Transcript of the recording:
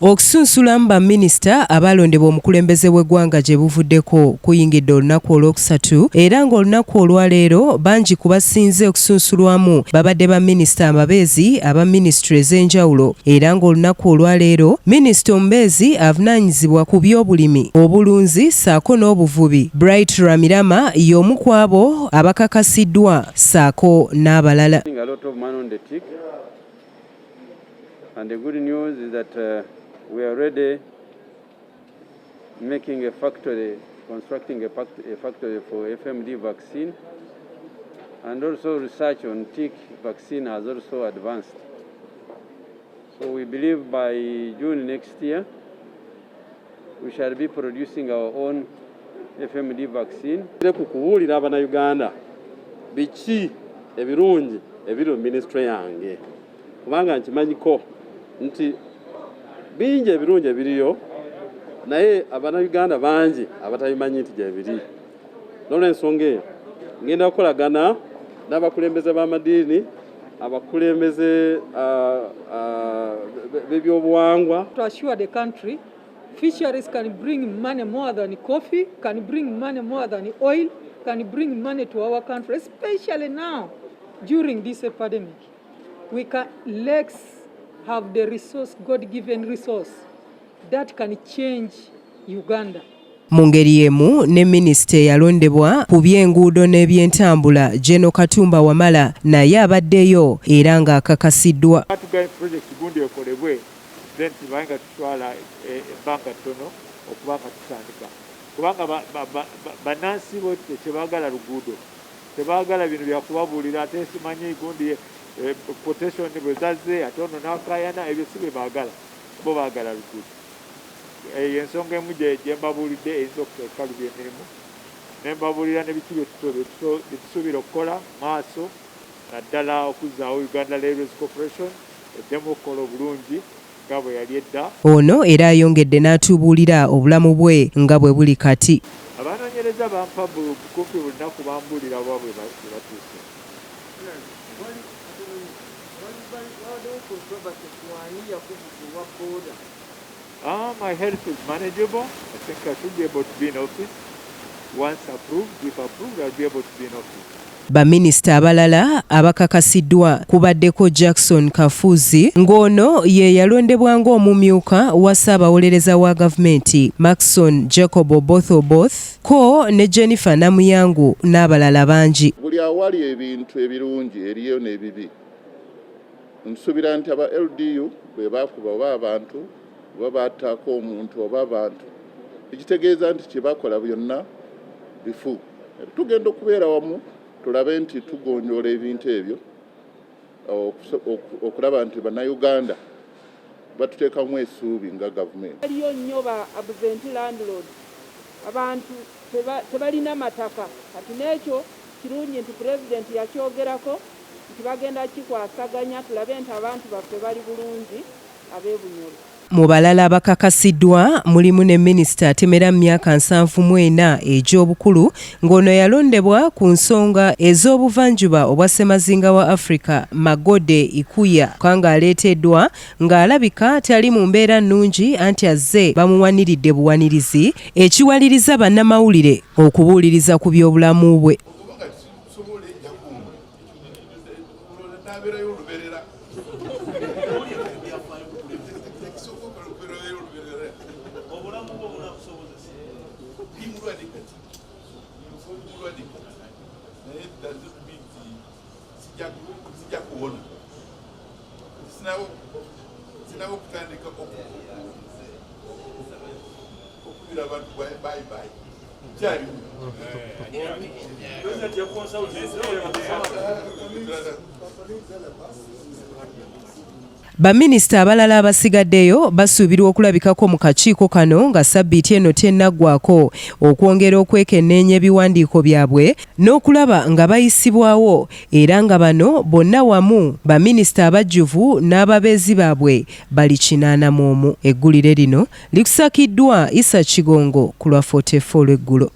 Okusunsulamu baminisita abalondebwa omukulembeze w'eggwanga gye buvuddeko kuyingidde olunaku olwokusatu era ng'olunaku olwaleero bangi ku basinze okusunsulwamu babadde baminisita ababeezi aba minisitule ez'enjawulo era ng'olunaku olwaleero minisita omubeezi avunaanyizibwa ku by'obulimi obulunzi ssaako n'obuvubi Bright Ramirama y'omu ku abo abakakasiddwa ssaako n'abalala. And the good news is that we are already making a factory, constructing a factory for FMD vaccine, and also research on tick vaccine has also advanced. So we believe by June next year, we shall be producing our own FMD vaccine. Kukuwulira Abannayuganda biki ebirungi ebiri mu ministry yange kubanga nkimanyiko nti bingi ebirungi ebiriyo naye Abannayuganda bangi abatabimanyi nti gye biri. N'olw'ensonga eyo ngenda kukolagana n'abakulembeze b'amadiini, abakulembeze b'ebyobuwangwa. To assure the country, fisheries can bring money more than coffee, can bring money more than oil, can bring money to our country, especially now during this epidemic. Lakes have the resource, God-given resource, that can change Uganda. Mu ngeri y'emu ne minisita eyalondebwa ku by'enguudo n'ebyentambula General Katumba Wamala naye abaddeyo era ng'akakasiddwa. Tuganye project gundi ekolebwe then tubanga tutwala ebbanga ttono okuba nga tutandika kubanga bannansi bo tebaagala luguudo, tebaagala bino byakubabuulira ate simanyi gundi quotation bwe zazze ate ono n'akayana ebyo si bye baagala, bo baagala luguudo. Ensonga emu gye mbabuulidde eyinza okukalubya emirimu ne mbabuulira n'ebiki bye tusuubira okukola maaso naddala okuzzaawo Uganda Railways Corporation eddemu okukola obulungi nga bwe yali edda. Ono era ayongedde n'atubuulira obulamu bwe nga bwe buli kati. Abanoonyereza bampa bukufi buli lunaku bambuulira bwa bwe batuuse. My health is manageable. I think I should be able to be in office. Once approved, if approved, I'll be able to be in office. Baminisita abalala abakakasiddwa kubaddeko Jackson Kafuzi ng'ono ye yalondebwa ng'omumyuka wa Ssaabawolereza wa gavumenti Maxson Jacob Oboth ko ne Jennifer Namuyangu n'abalala bangi. Buli awali ebintu ebirungi eriyo n'ebibi. Nsuubira nti aba LDU bwe baakuba oba abantu oba battaako omuntu oba abantu ekitegeeza nti kye bakola byonna bifu. Tugenda okubeera wamu tulabe nti tugonjoola ebintu ebyo okulaba nti bannayuganda batuteekamu essuubi nga gavumenti. Waliyo nnyo ba absent landlord, abantu tebalina mataka kati n'ekyo kirungi nti pulezidenti yakyogerako nti bagenda kikwasaganya tulabe nti abantu baffe bali bulungi ab'Ebunyoro. Mu balala abakakasiddwa mulimu ne minisita atemera mu myaka 74 egy'obukulu ng'ono yalondebwa ku nsonga ez'obuvanjuba obwa Ssemazinga wa Africa Magode Ikuya kwanga aleeteddwa ng'alabika tali mu mbeera nnungi anti azze bamuwaniridde buwanirizi ekiwaliriza bannamawulire okubuuliriza ku by'obulamu bwe. Baminisita abalala abasigaddeyo basuubirwa okulabikako mu kakiiko kano nga ssabbiiti eno tennaggwako okwongera okwekenneenya ebiwandiiko byabwe n'okulaba nga bayisibwawo era nga bano bonna wamu baminisita abajjuvu n'ababeezi baabwe bali 81. Eggulire lino likusakiddwa Issa Kigongo ku lwa 44 eggulo.